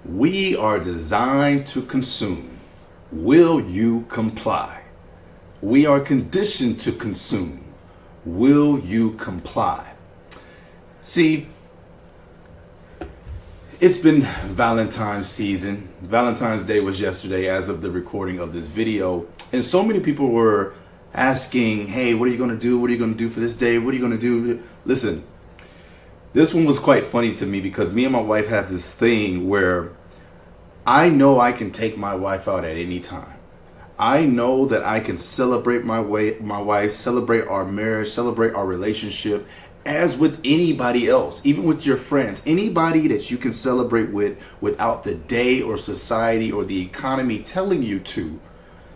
We are designed to consume. Will you comply? We are conditioned to consume. Will you comply? See, it's been Valentine's season. Valentine's Day was yesterday as of the recording of this video. And so many people were asking, hey, what are you going to do? What are you going to do for this day? What are you going to do? Listen, this one was quite funny to me because me and my wife have this thing where I know I can take my wife out at any time. I know that I can celebrate my wife, celebrate our marriage, celebrate our relationship as with anybody else, even with your friends, anybody that you can celebrate with without the day or society or the economy telling you to,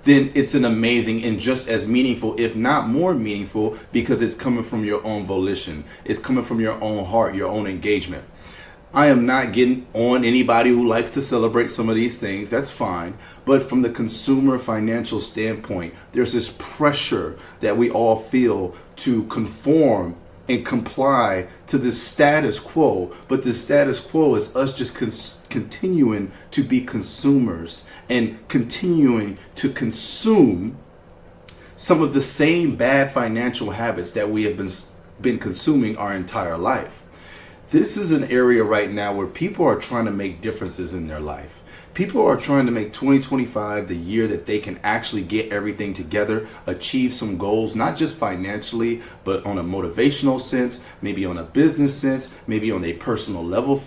then it's an amazing and just as meaningful, if not more meaningful, because it's coming from your own volition. It's coming from your own heart, your own engagement. I am not getting on anybody who likes to celebrate some of these things. That's fine. But from the consumer financial standpoint, there's this pressure that we all feel to conform and comply to the status quo. But the status quo is us just continuing to be consumers and continuing to consume some of the same bad financial habits that we have been consuming our entire life. This is an area right now where people are trying to make differences in their life. People are trying to make 2025 the year that they can actually get everything together, achieve some goals, not just financially, but on a motivational sense, maybe on a business sense, maybe on a personal level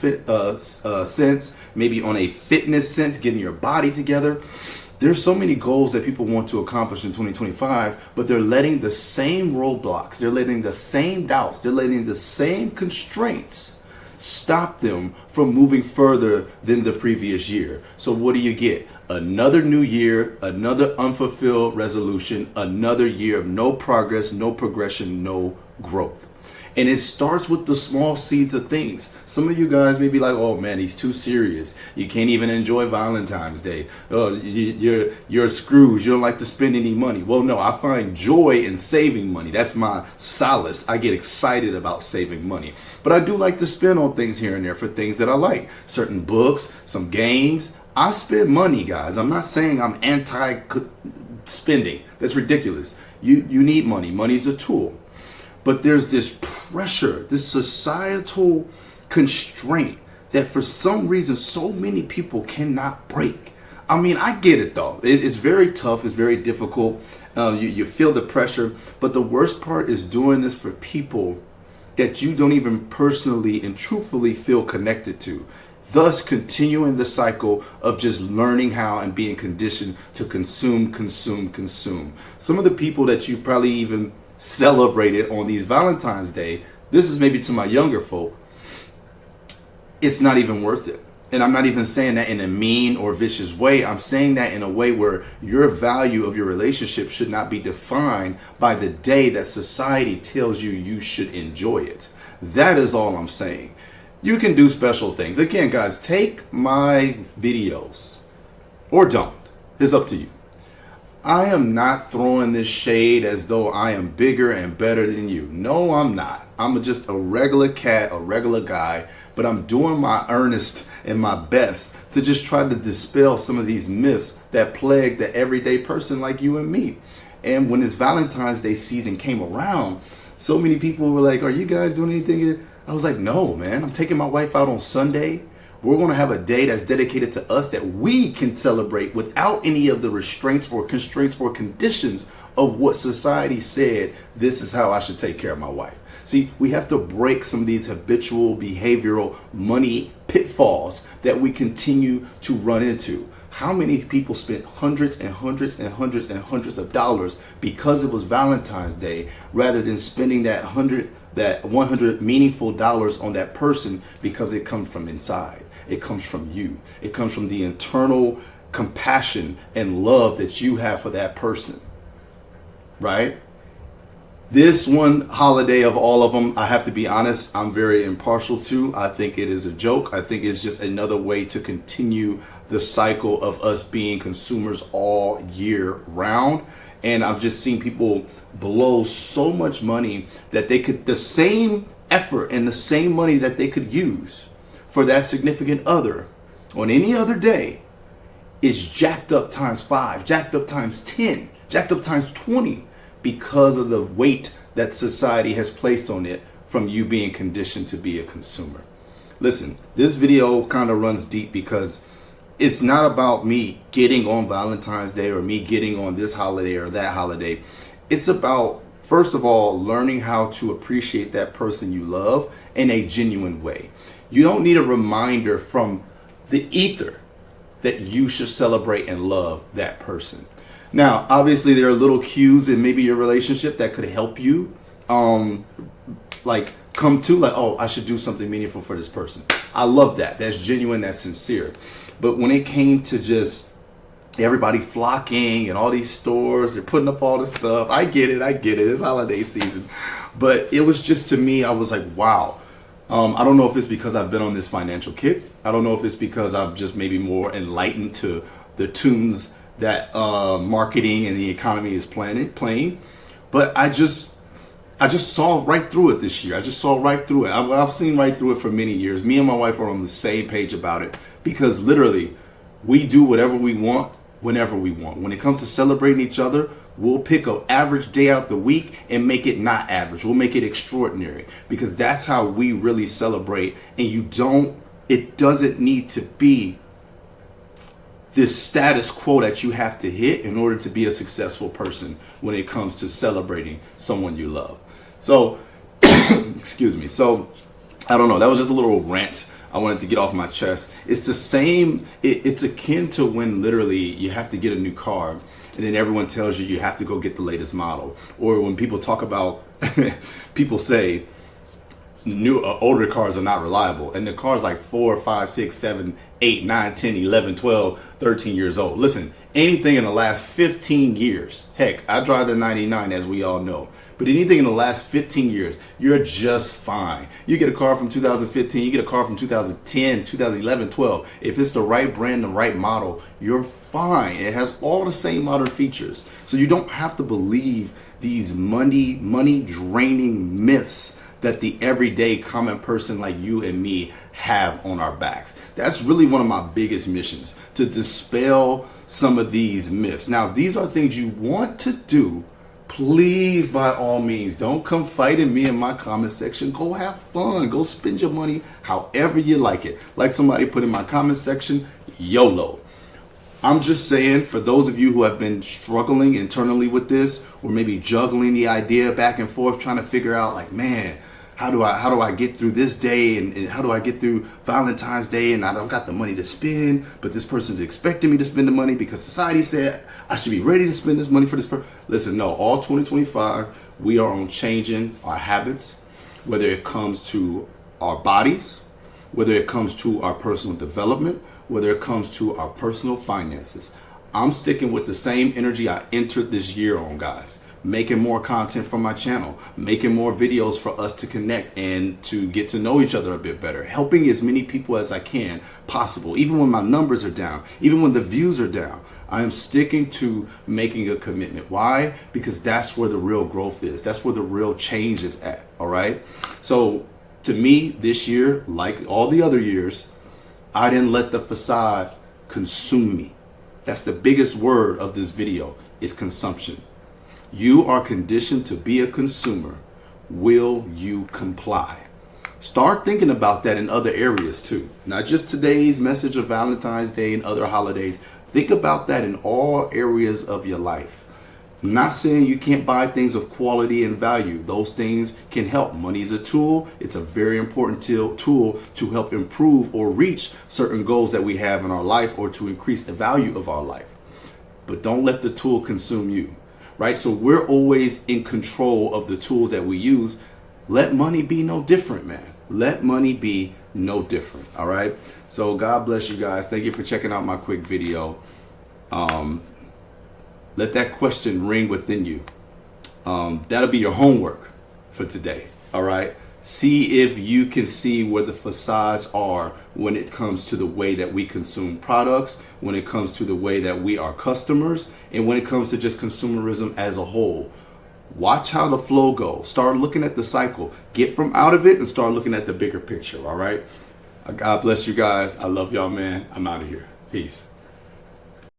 sense, maybe on a fitness sense, getting your body together. There's so many goals that people want to accomplish in 2025, but they're letting the same roadblocks, they're letting the same doubts, they're letting the same constraints stop them from moving further than the previous year. So what do you get? Another new year, another unfulfilled resolution, another year of no progress, no progression, no growth. And it starts with the small seeds of things. Some of you guys may be like, oh man, he's too serious. You can't even enjoy Valentine's Day. Oh, you're a Scrooge. You don't like to spend any money. Well, no, I find joy in saving money. That's my solace. I get excited about saving money. But I do like to spend on things here and there for things that I like. Certain books, some games. I spend money, guys. I'm not saying I'm anti-spending. That's ridiculous. You need money. Money's a tool. But there's this pressure, this societal constraint that for some reason so many people cannot break. I mean, I get it though. It's very tough. It's very difficult. You feel the pressure. But the worst part is doing this for people that you don't even personally and truthfully feel connected to. Thus continuing the cycle of just learning how and being conditioned to consume. Some of the people that you've probably even celebrated on these Valentine's Day, this is maybe to my younger folk, it's not even worth it. And I'm not even saying that in a mean or vicious way. I'm saying that in a way where your value of your relationship should not be defined by the day that society tells you should enjoy it. That is all I'm saying. You can do special things. Again, guys, take my videos or don't. It's up to you. I am not throwing this shade as though I am bigger and better than you. No, I'm not. I'm just a regular cat, a regular guy, but I'm doing my earnest and my best to just try to dispel some of these myths that plague the everyday person like you and me. And when this Valentine's Day season came around, so many people were like, are you guys doing anything? I was like, no, man, I'm taking my wife out on Sunday. We're going to have a day that's dedicated to us that we can celebrate without any of the restraints or constraints or conditions of what society said, this is how I should take care of my wife. See, we have to break some of these habitual behavioral money pitfalls that we continue to run into. How many people spent hundreds and hundreds and hundreds and hundreds of dollars because it was Valentine's Day rather than spending that 100 meaningful dollars on that person because it comes from inside. It comes from you. It comes from the internal compassion and love that you have for that person, right? This one holiday of all of them, I have to be honest, I'm very impartial to. I think it is a joke. I think it's just another way to continue the cycle of us being consumers all year round. And I've just seen people blow so much money that they could, the same effort and the same money that they could use for that significant other, on any other day is jacked up times 5, jacked up times 10, jacked up times 20 because of the weight that society has placed on it from you being conditioned to be a consumer. Listen, this video kind of runs deep because it's not about me getting on Valentine's Day or me getting on this holiday or that holiday. It's about, first of all, learning how to appreciate that person you love in a genuine way. You don't need a reminder from the ether that you should celebrate and love that person. Now, obviously, there are little cues in maybe your relationship that could help you like come to like, oh, I should do something meaningful for this person. I love that. That's genuine, that's sincere. But when it came to just everybody flocking and all these stores, they're putting up all this stuff. I get it. It's holiday season. But it was just, to me, I was like, wow. I don't know if it's because I've been on this financial kick. I don't know if it's because I'm just maybe more enlightened to the tunes that marketing and the economy is playing. But I just saw right through it this year. I just saw right through it. I've seen right through it for many years. Me and my wife are on the same page about it because literally we do whatever we want whenever we want. When it comes to celebrating each other, we'll pick an average day out the week and make it not average. We'll make it extraordinary because that's how we really celebrate. And it doesn't need to be this status quo that you have to hit in order to be a successful person when it comes to celebrating someone you love. So, excuse me. So, I don't know. That was just a little rant I wanted to get off my chest. It's the same. It's akin to when literally you have to get a new car and then everyone tells you you have to go get the latest model. Or when people talk about, people say older cars are not reliable. And the car's like 4, 5, 6, 7, 8, 9, 10, 11, 12, 13 years old. Listen, anything in the last 15 years, heck, I drive the 99 as we all know. But anything in the last 15 years, you're just fine. You get a car from 2015, you get a car from 2010, 2011, 12. If it's the right brand, the right model, you're fine. It has all the same modern features. So you don't have to believe these money draining myths that the everyday common person like you and me have on our backs. That's really one of my biggest missions, to dispel some of these myths. Now, these are things you want to do. Please, by all means, don't come fighting me in my comment section. Go have fun. Go spend your money however you like it. Like somebody put in my comment section, YOLO. I'm just saying, for those of you who have been struggling internally with this, or maybe juggling the idea back and forth, trying to figure out like, man, how do I get through this day and how do I get through Valentine's Day and I don't got the money to spend, but this person's expecting me to spend the money because society said I should be ready to spend this money for this person. Listen, no, all 2025, we are on changing our habits, whether it comes to our bodies, whether it comes to our personal development, whether it comes to our personal finances. I'm sticking with the same energy I entered this year on, guys. Making more content for my channel, making more videos for us to connect and to get to know each other a bit better, helping as many people as I can possible, even when my numbers are down, even when the views are down. I am sticking to making a commitment. Why? Because that's where the real growth is. That's where the real change is at, all right? So to me, this year, like all the other years, I didn't let the facade consume me. That's the biggest word of this video, is consumption. You are conditioned to be a consumer. Will you comply? Start thinking about that in other areas too. Not just today's message of Valentine's Day and other holidays. Think about that in all areas of your life. I'm not saying you can't buy things of quality and value. Those things can help. Money is a tool. It's a very important tool to help improve or reach certain goals that we have in our life or to increase the value of our life. But don't let the tool consume you. Right? So we're always in control of the tools that we use. Let money be no different, man. Let money be no different. All right. So God bless you guys. Thank you for checking out my quick video. Let that question ring within you. That'll be your homework for today. All right. See if you can see where the facades are when it comes to the way that we consume products, when it comes to the way that we are customers, and when it comes to just consumerism as a whole. Watch how the flow goes. Start looking at the cycle. Get from out of it and start looking at the bigger picture, all right? God bless you guys. I love y'all, man. I'm out of here. Peace.